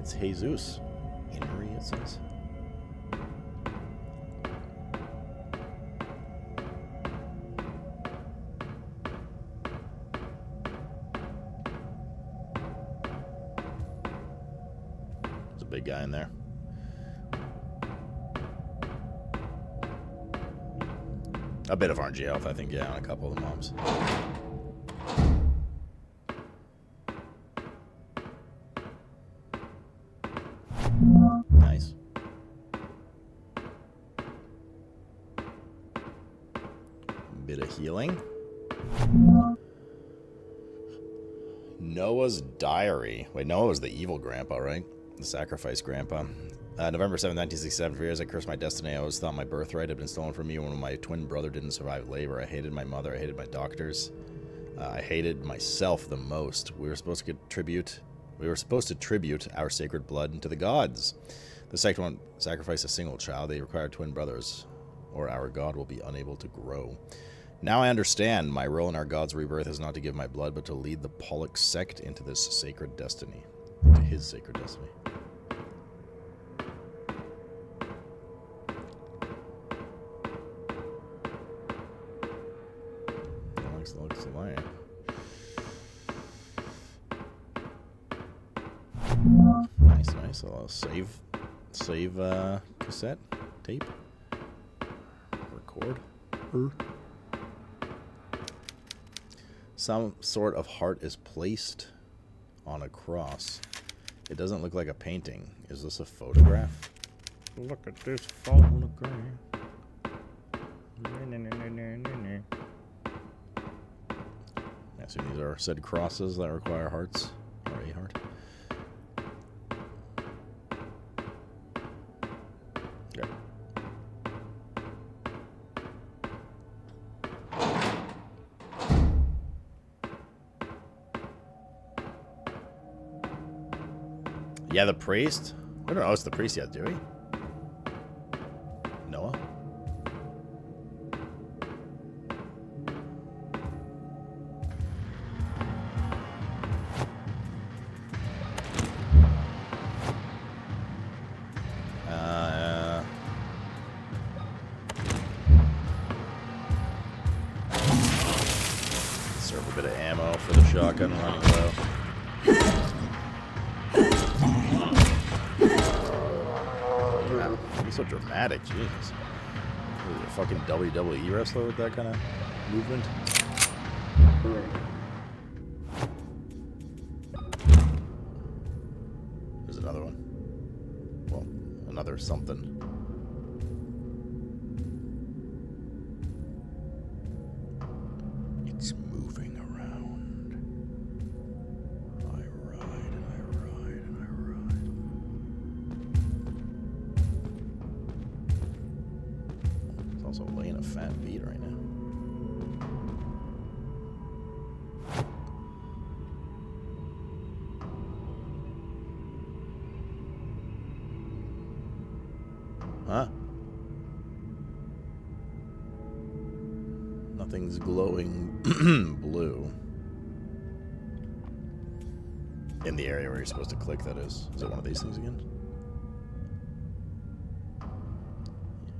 It's Jesus. Henry, it says. There's a big guy in there. A bit of RNG health, I think, yeah, on a couple of the mobs. Nice. Bit of healing. Noah's Diary. Wait, Noah was the evil grandpa, right? The sacrifice grandpa. November 7, 1967. For years, I cursed my destiny. I always thought my birthright had been stolen from me when my twin brother didn't survive labor. I hated my mother. I hated my doctors. I hated myself the most. We were supposed to tribute our sacred blood to the gods. The second one, sacrifice a single child. They require twin brothers, or our god will be unable to grow. Now I understand. My role in our god's rebirth is not to give my blood, but to lead the Pollock sect into this sacred destiny. Into his sacred destiny. Looks like nice. So I'll save cassette tape. Record. Some sort of heart is placed on a cross. It doesn't look like a painting. Is this a photograph? Look at this photograph. I assume these are said crosses that require hearts, or a heart. Okay. Yeah, the priest? We don't know it's the priest yet, do we? Noah? Serve a bit of ammo for the shotgun running low. So dramatic, Jesus. Really a fucking WWE wrestler with that kind of movement? There's another one. Well, another something. It's moving around. I ride and I ride and I ride. Also laying a fat beat right now. Huh? Nothing's glowing blue. In the area where you're supposed to click, that is. Is it one of these things again?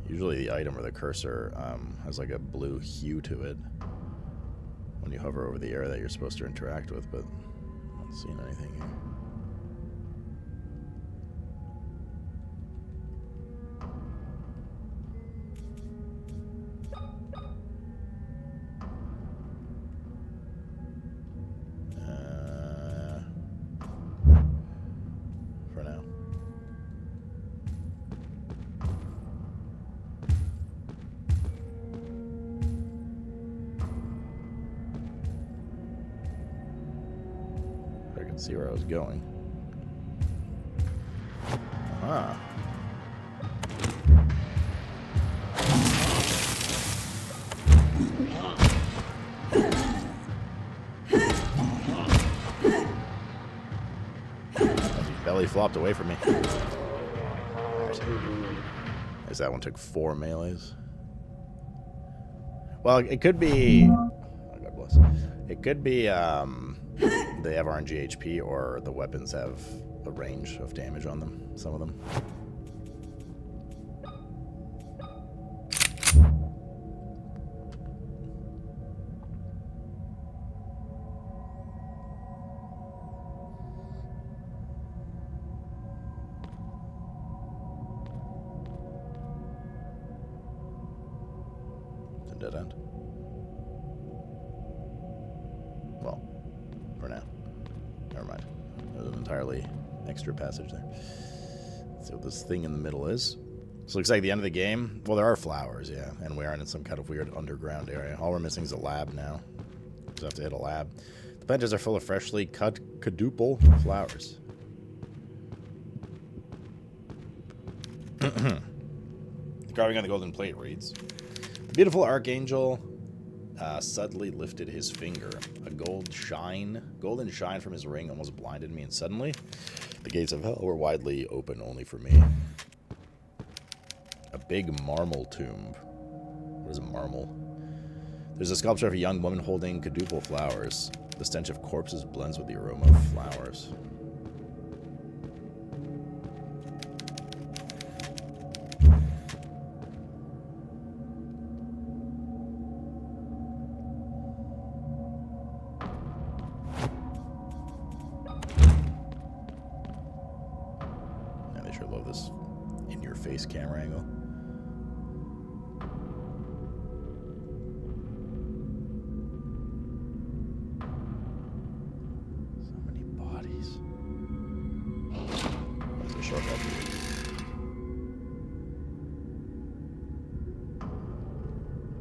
Usually the item or the cursor has like a blue hue to it when you hover over the area that you're supposed to interact with, but I'm not seeing anything here. For now. I can see where I was going. Ah. Belly flopped away from me. As that one took 4 melees. Well, it could be... Oh, God bless. It could be they have RNG HP or the weapons have a range of damage on them, some of them. It's a dead end. Well, for now. Never mind. There's an entirely extra passage there. Let's see what this thing in the middle is. This looks like the end of the game. Well, there are flowers, yeah. And we aren't in some kind of weird underground area. All we're missing is a lab now. Just have to hit a lab. The benches are full of freshly cut quadruple flowers. The carving on the golden plate reads, "The beautiful archangel suddenly lifted his finger. A golden shine from his ring almost blinded me, and suddenly the gates of hell were widely open only for me." A big marble tomb. What is a marble? There's a sculpture of a young woman holding quadruple flowers. The stench of corpses blends with the aroma of flowers. Yeah, they sure love this in-your-face camera angle.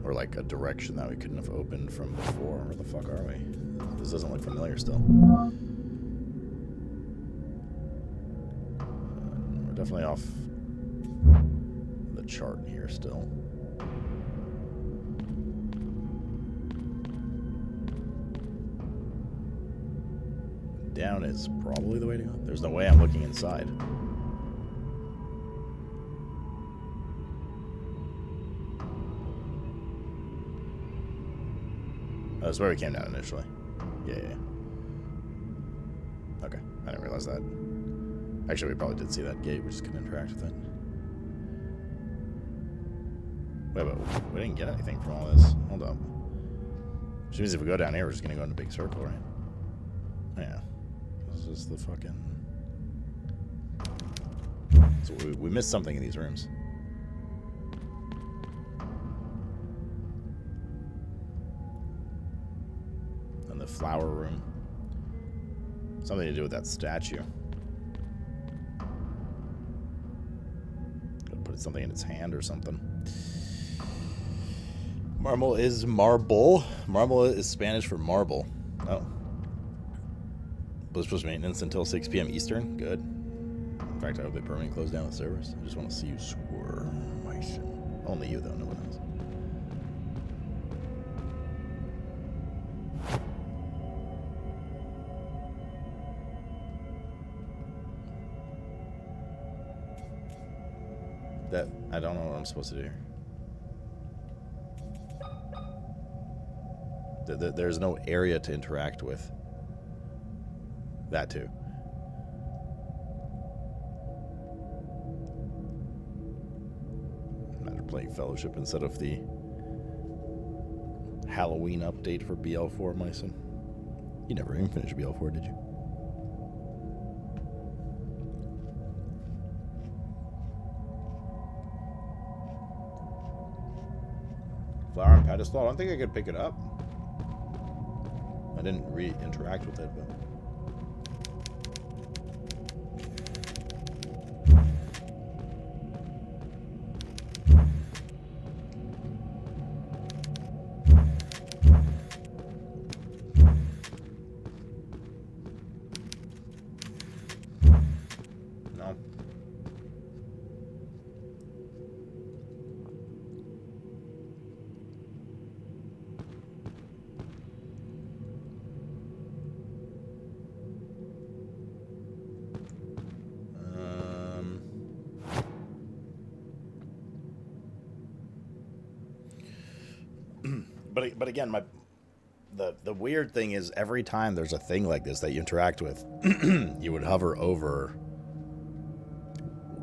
Or like a direction that we couldn't have opened from before. Where the fuck are we? This doesn't look familiar still. We're definitely off the chart here still. Down is probably the way to go. There's no way I'm looking inside. Oh, that's where we came down initially. Yeah. Okay, I didn't realize that. Actually, we probably did see that gate. We just couldn't interact with it. Wait, but we didn't get anything from all this. Hold up. Which means if we go down here, we're just gonna go in a big circle, right? Yeah. This is the fucking... So we missed something in these rooms. And the flower room. Something to do with that statue. Gotta put something in its hand or something. Marble is marble. Marble is Spanish for marble. Oh. Bliss maintenance until 6 p.m. Eastern. Good. In fact, I hope they permanently close down the servers. I just want to see you squirm. Only you, though. No one else. That I don't know what I'm supposed to do here. There's no area to interact with. That too. Matter playing Fellowship instead of the Halloween update for BL4, Myson. You never even finished BL4, did you? Flower on pedestal. I don't think I could pick it up. I didn't interact with it, but... No. But again, The weird thing is every time there's a thing like this that you interact with, you would hover over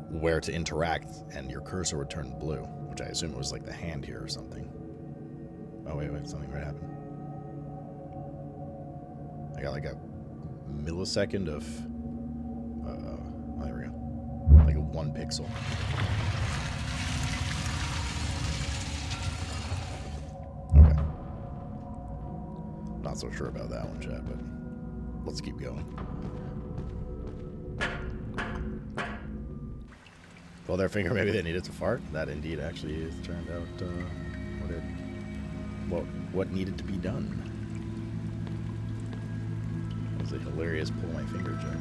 where to interact, and your cursor would turn blue, which I assume was like the hand here or something. Oh, wait, something right happened. I got like a millisecond of... oh, there we go. Like a 1 pixel. Okay. Not so sure about that one, chat, but let's keep going. Pull their finger, maybe they needed to fart. That indeed actually turned out what needed to be done. That was a hilarious pull my finger joke.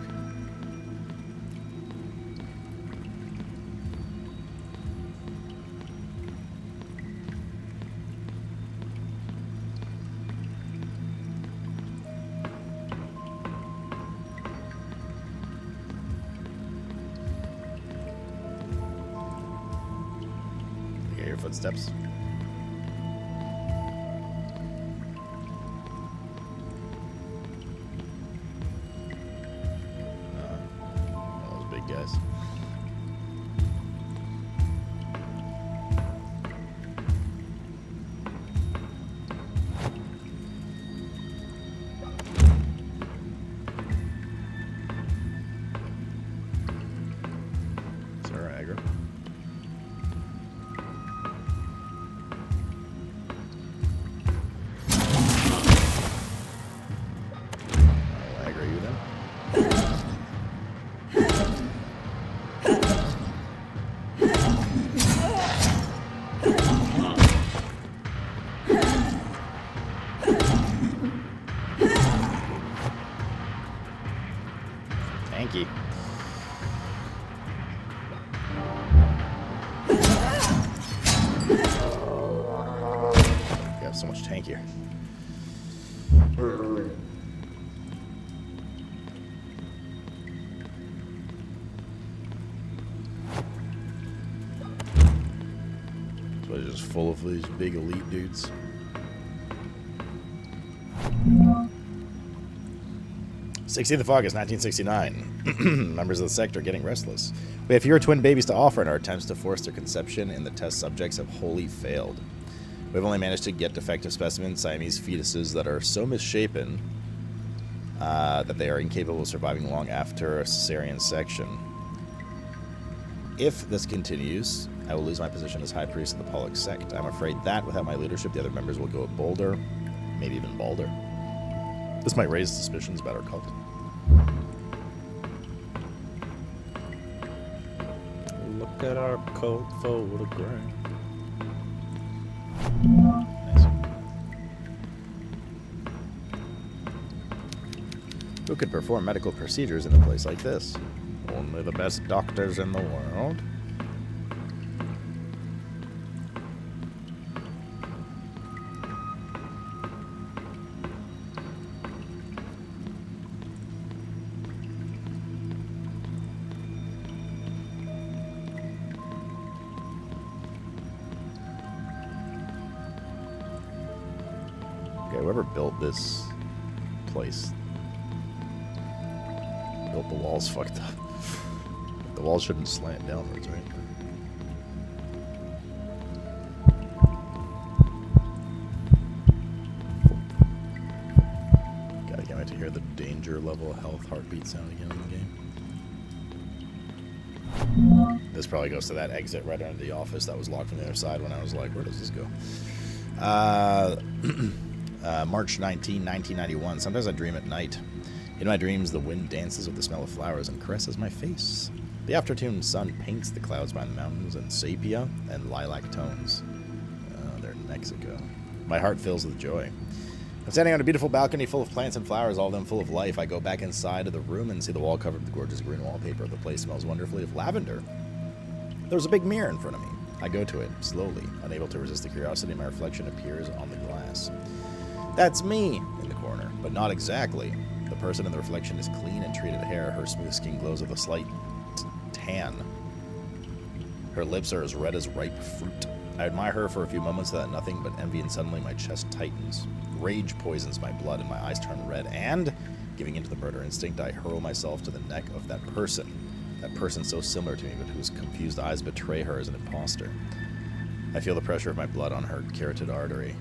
Footsteps. Those big guys. Sarah aggro. Tanky. Got so much tankier. So it's just full of these big elite dudes. '60th of August, 1969. Members of the sect are getting restless. We have fewer twin babies to offer, and our attempts to force their conception in the test subjects have wholly failed. We've only managed to get defective specimens, Siamese fetuses that are so misshapen that they are incapable of surviving long after a cesarean section. If this continues, I will lose my position as High Priest of the Pollock sect. I'm afraid that, without my leadership, the other members will go bolder, maybe even balder. This might raise suspicions about our cult. Look at our cult photograph. Nice. Who could perform medical procedures in a place like this? Only the best doctors in the world. Whoever built this place built the walls fucked up. The walls shouldn't slant downwards, right? Gotta get me to hear the danger level health heartbeat sound again in the game. This probably goes to that exit right under the office that was locked from the other side when I was like, where does this go? March 19, 1991. Sometimes I dream at night. In my dreams, the wind dances with the smell of flowers and caresses my face. The afternoon sun paints the clouds behind the mountains in sepia and lilac tones. They're in Mexico. My heart fills with joy. I'm standing on a beautiful balcony full of plants and flowers, all of them full of life. I go back inside of the room and see the wall covered with gorgeous green wallpaper. The place smells wonderfully of lavender. There's a big mirror in front of me. I go to it, slowly. Unable to resist the curiosity, my reflection appears on the glass. That's me in the corner, but not exactly. The person in the reflection is clean and treated hair. Her smooth skin glows with a slight tan. Her lips are as red as ripe fruit. I admire her for a few moments without nothing but envy, and suddenly my chest tightens. Rage poisons my blood, and my eyes turn red, and, giving into the murder instinct, I hurl myself to the neck of that person. That person so similar to me, but whose confused eyes betray her as an imposter. I feel the pressure of my blood on her carotid artery.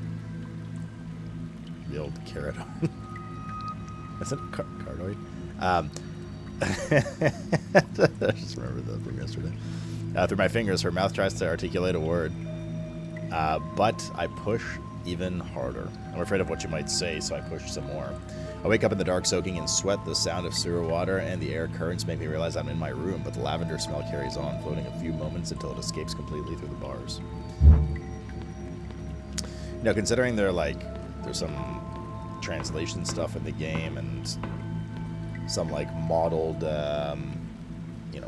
The old carrot. Is it cardoid? I just remembered that from yesterday. Through my fingers, her mouth tries to articulate a word. But I push even harder. I'm afraid of what you might say, so I push some more. I wake up in the dark, soaking in sweat. The sound of sewer water and the air currents make me realize I'm in my room, but the lavender smell carries on, floating a few moments until it escapes completely through the bars. You know, considering there's some translation stuff in the game and some like modeled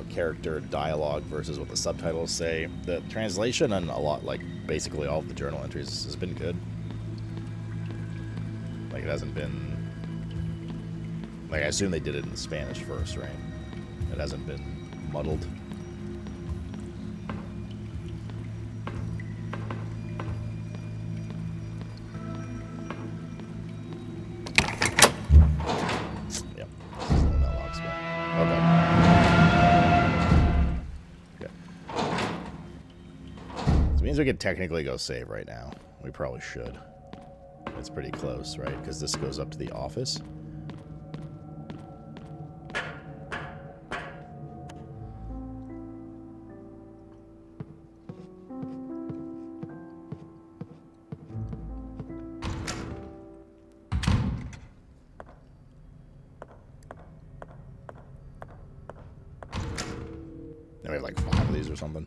character dialogue versus what the subtitles say, the translation and a lot, like basically all of the journal entries has been good. Like, it hasn't been, like, I assume they did it in Spanish first, right? It hasn't been muddled. We could technically go save right now. We probably should. It's pretty close, right? Because this goes up to the office. Now we have like 5 of these or something.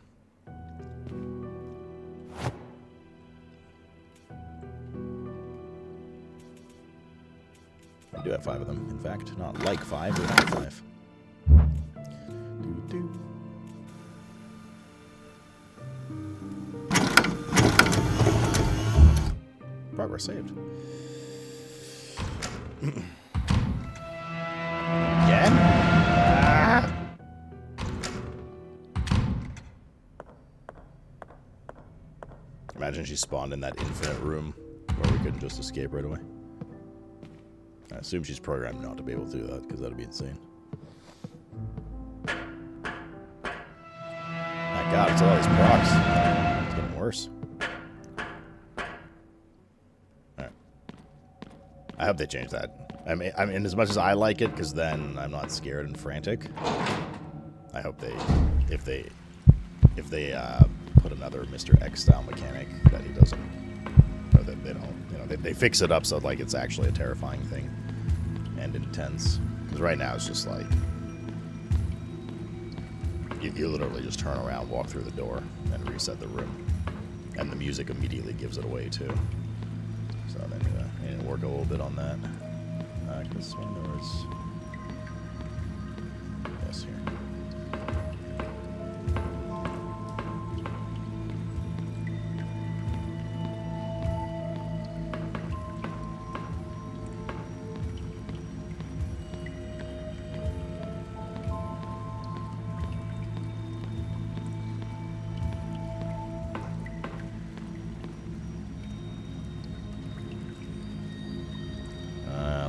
We do have 5 of them. In fact, not like 5, we have 5. Progress saved. Again? Ah! Imagine she spawned in that infinite room where we couldn't just escape right away. I assume she's programmed not to be able to do that, because that would be insane. My god, it's all these procs. It's getting worse. Alright. I hope they change that. I mean, as much as I like it, because then I'm not scared and frantic, I hope they, if they put another Mr. X style mechanic, that he doesn't, or that they don't, they fix it up so like it's actually a terrifying thing and intense. Because right now it's just like you literally just turn around, walk through the door, and reset the room, and the music immediately gives it away too. So then I need to work a little bit on that. Because when there was yes here.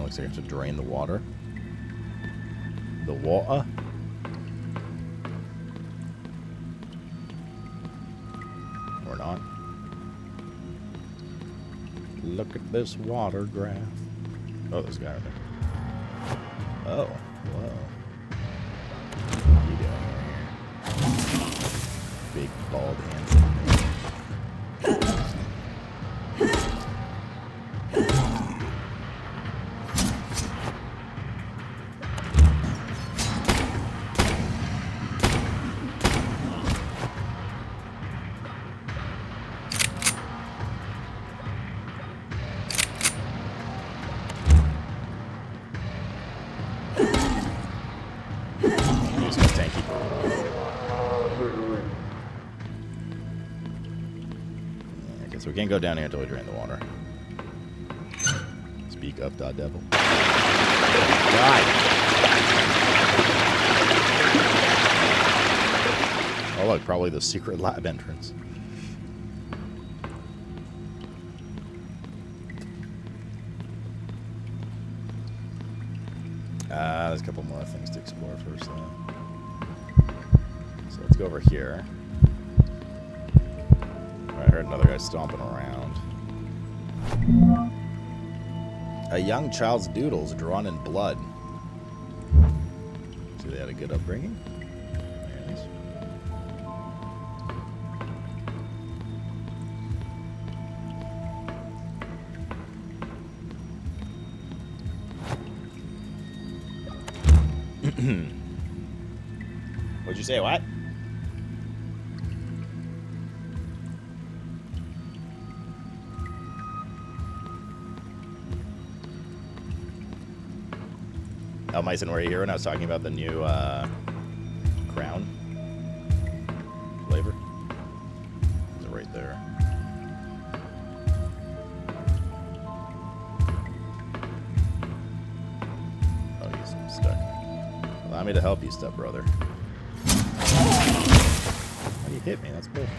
Looks like I have to drain the water. The water? Or not. Look at this water graph. Oh, there's a guy right there. Oh, whoa. What are you doing here? Big bald handsome man. So we can't go down here until we drain the water. Speak up, the devil. God. Oh look, probably the secret lab entrance. There's a couple more things to explore first, though. So let's go over here. I heard another guy stomping around. A young child's doodles drawn in blood. So they had a good upbringing. Very nice. What'd you say? What? Oh, Myson, were you here when I was talking about the new crown flavor? Is it right there? Oh, he's stuck. Allow me to help you, stepbrother. Why do you hit me? That's bullshit.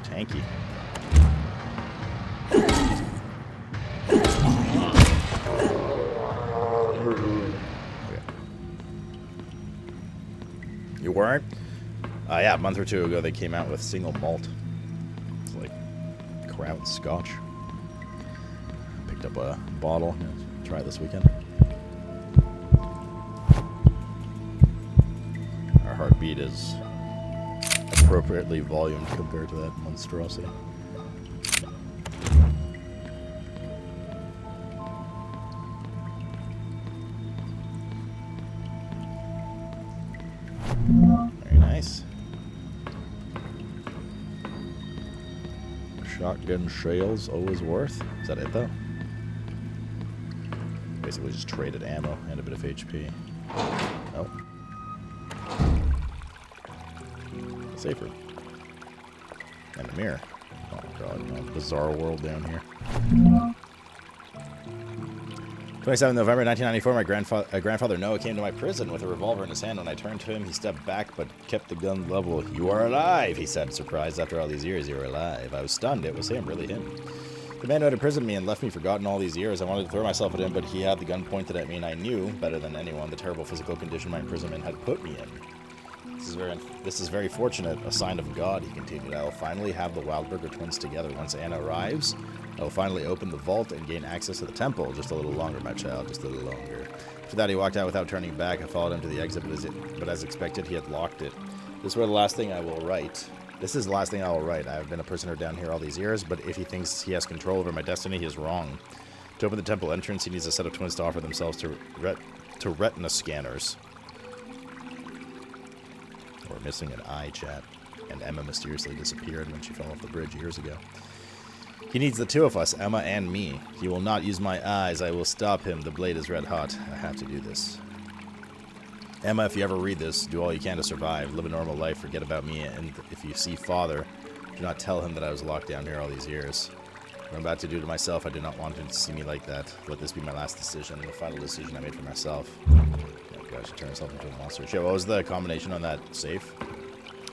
Tanky. Okay. You weren't? Yeah, a month or two ago they came out with single malt. It's like Crown Scotch. Picked up a bottle. Try it this weekend. Our heartbeat is appropriately volumed compared to that monstrosity. Very nice. Shotgun shells always worth. Is that it though? Basically just traded ammo and a bit of HP. Oh. Safer. And a mirror. Oh god, no, bizarre world down here. 27 November 1994, my grandfather Noah came to my prison with a revolver in his hand. When I turned to him, he stepped back but kept the gun level. "You are alive," he said, surprised. "After all these years, you are alive." I was stunned. It was him, really him. The man who had imprisoned me and left me forgotten all these years. I wanted to throw myself at him, but he had the gun pointed at me, and I knew, better than anyone, the terrible physical condition my imprisonment had put me in. This is very fortunate, a sign of God," he continued. "I will finally have the Wildberger twins together. Once Anna arrives, I will finally open the vault and gain access to the temple. Just a little longer, my child, just a little longer." After that, he walked out without turning back. I followed him to the exit, but as expected, he had locked it. This is the last thing I will write. This is the last thing I will write. I have been a prisoner down here all these years, but if he thinks he has control over my destiny, he is wrong. To open the temple entrance, he needs a set of twins to offer themselves to retina scanners. We're missing an eye, chat. And Emma mysteriously disappeared when she fell off the bridge years ago. He needs the two of us, Emma and me. He will not use my eyes. I will stop him. The blade is red hot. I have to do this. Emma, if you ever read this, do all you can to survive. Live a normal life. Forget about me. And if you see Father, do not tell him that I was locked down here all these years. What I'm about to do to myself, I do not want him to see me like that. Let this be my last decision, the final decision I made for myself. Oh gosh, she turned herself into a monster. Shit, what was the combination on that safe?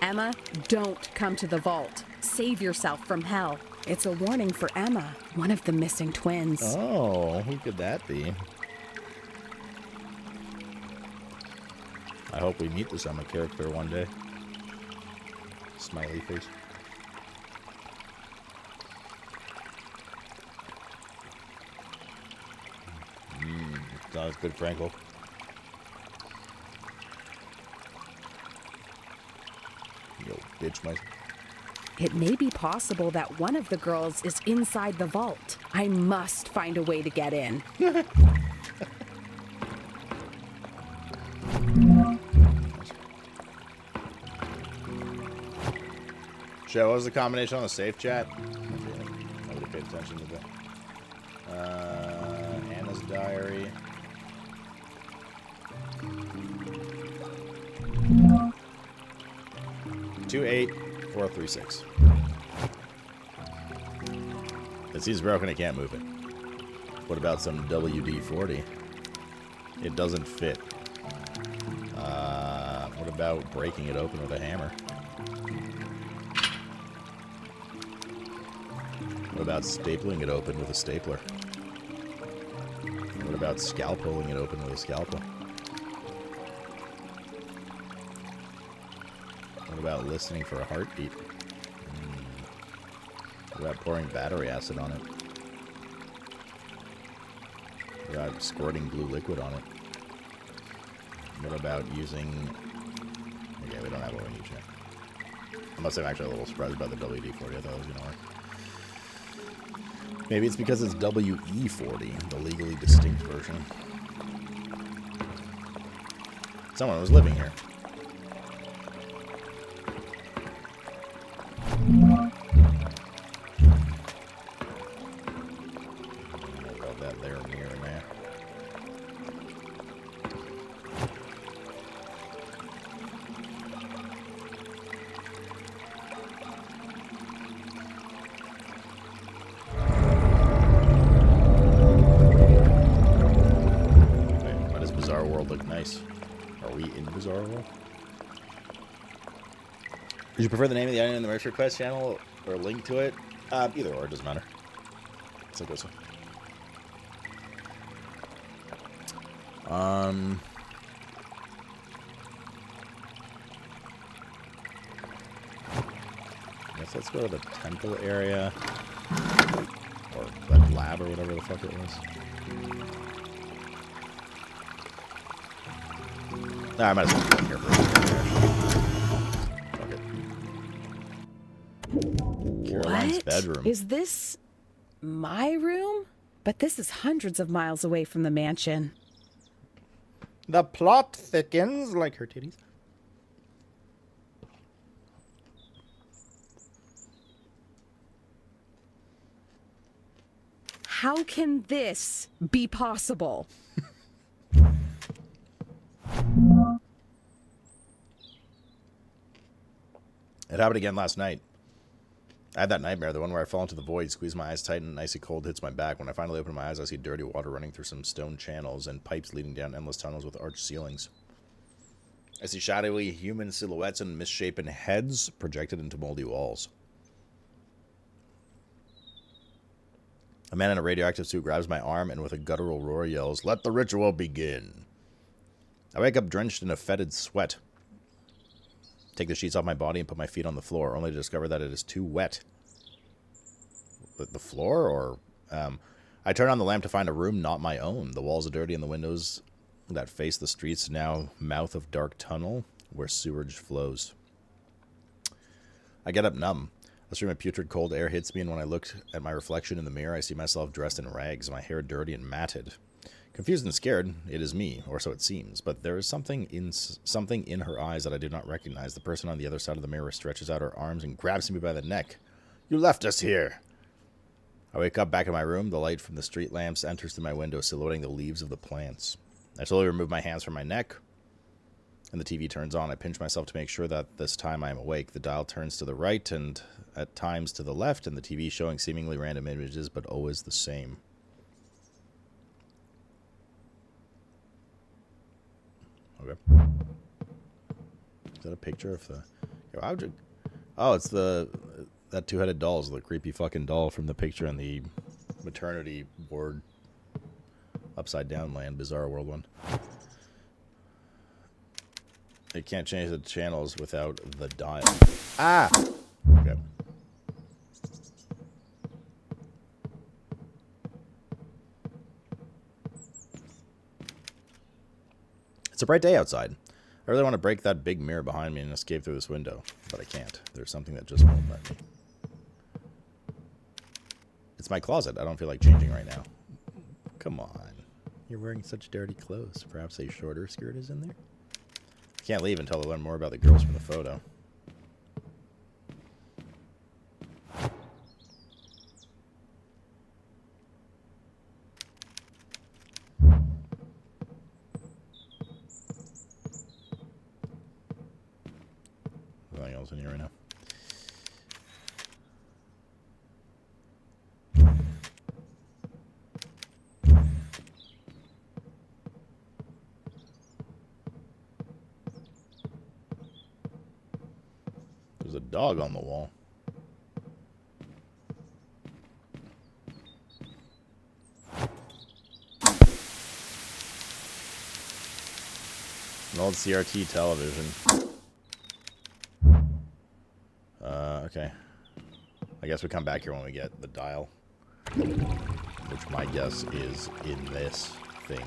Emma, don't come to the vault. Save yourself from hell. It's a warning for Emma, one of the missing twins. Oh, who could that be? I hope we meet this Emma character one day. Smiley face. Sounds good, Frankel. Yo, bitch, Mike. It may be possible that one of the girls is inside the vault. I must find a way to get in. Joe, what was the combination on the safe, chat? I would have paid attention to that. Anna's diary. 28436. It seems broken, I can't move it. What about some WD-40? It doesn't fit. What about breaking it open with a hammer? What about stapling it open with a stapler? What about scalpeling it open with a scalpel? What about listening for a heartbeat? What about pouring battery acid on it? What about squirting blue liquid on it? What about using... Okay, we don't have what we need yet. Unless I'm actually a little surprised about the WD-40. I thought it was going to work. Maybe it's because it's WE-40, the legally distinct version. Someone was living here. About that there mirror, man. Look nice. Are we in Bizarre World? Would you prefer the name of the island in the Mercury Quest channel or a link to it? Either or, it doesn't matter. So go so. Guess let's go to the temple area. Or that lab or whatever the fuck it was. Nah, I might as well go in here for a second. Fuck it. Caroline's bedroom. Is this my room? But this is hundreds of miles away from the mansion. The plot thickens like her titties. How can this be possible? It happened again last night. I had that nightmare, the one where I fall into the void, squeeze my eyes tight, and an icy cold hits my back. When I finally open my eyes, I see dirty water running through some stone channels and pipes leading down endless tunnels with arched ceilings. I see shadowy human silhouettes and misshapen heads projected into moldy walls. A man in a radioactive suit grabs my arm and with a guttural roar yells, "Let the ritual begin!" I wake up drenched in a fetid sweat. Take the sheets off my body and put my feet on the floor, only to discover that it is too wet. The floor? Or... I turn on the lamp to find a room not my own. The walls are dirty and the windows that face the streets now mouth of dark tunnel where sewage flows. I get up numb. A stream of putrid cold air hits me, and when I look at my reflection in the mirror, I see myself dressed in rags, my hair dirty and matted. Confused and scared, it is me, or so it seems, but there is something in her eyes that I do not recognize. The person on the other side of the mirror stretches out her arms and grabs me by the neck. "You left us here!" I wake up back in my room. The light from the street lamps enters through my window, silhouetting the leaves of the plants. I slowly remove my hands from my neck, and the TV turns on. I pinch myself to make sure that this time I am awake. The dial turns to the right and at times to the left, and the TV showing seemingly random images, but always the same. Okay. Is that a picture of the... How would you... Oh, it's the... That two-headed doll is the creepy fucking doll from the picture in the maternity ward upside down land, Bizarre World one. You can't change the channels without the dial. Ah! Okay. It's a bright day outside. I really want to break that big mirror behind me and escape through this window, but I can't. There's something that just won't let me. It's my closet. I don't feel like changing right now. Come on. You're wearing such dirty clothes. Perhaps a shorter skirt is in there? I can't leave until I learn more about the girls from the photo. nothing else in here right now. There's a dog on the wall. An old CRT television. Okay. I guess we come back here when we get the dial. Which my guess is in this thing.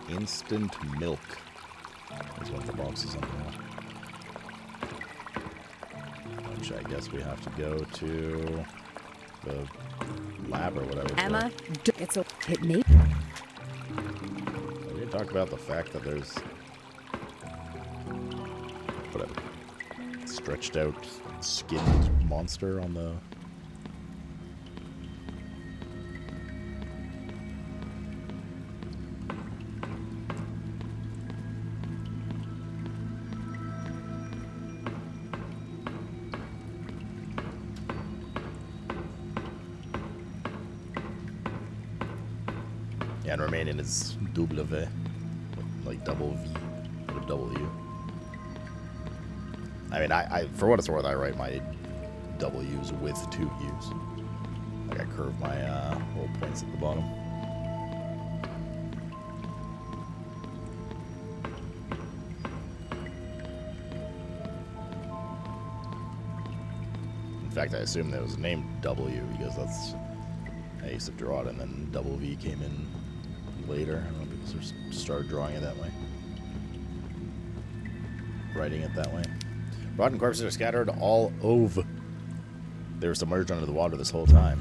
Instant milk. There's one of the boxes on there. Which I guess we have to go to the lab or whatever. Emma, it's a hit me. We didn't talk about the fact that there's whatever stretched out skinned monster on the and remain in its W, like double V or W. I mean, I for what it's worth, I write my W's with 2 U's. Like I curve my little points at the bottom. In fact, I assume that it was named W because that's I used to draw it, and then double V came in later. I don't know, people started drawing it that way. Writing it that way. Rotten corpses are scattered all over. They were submerged under the water this whole time.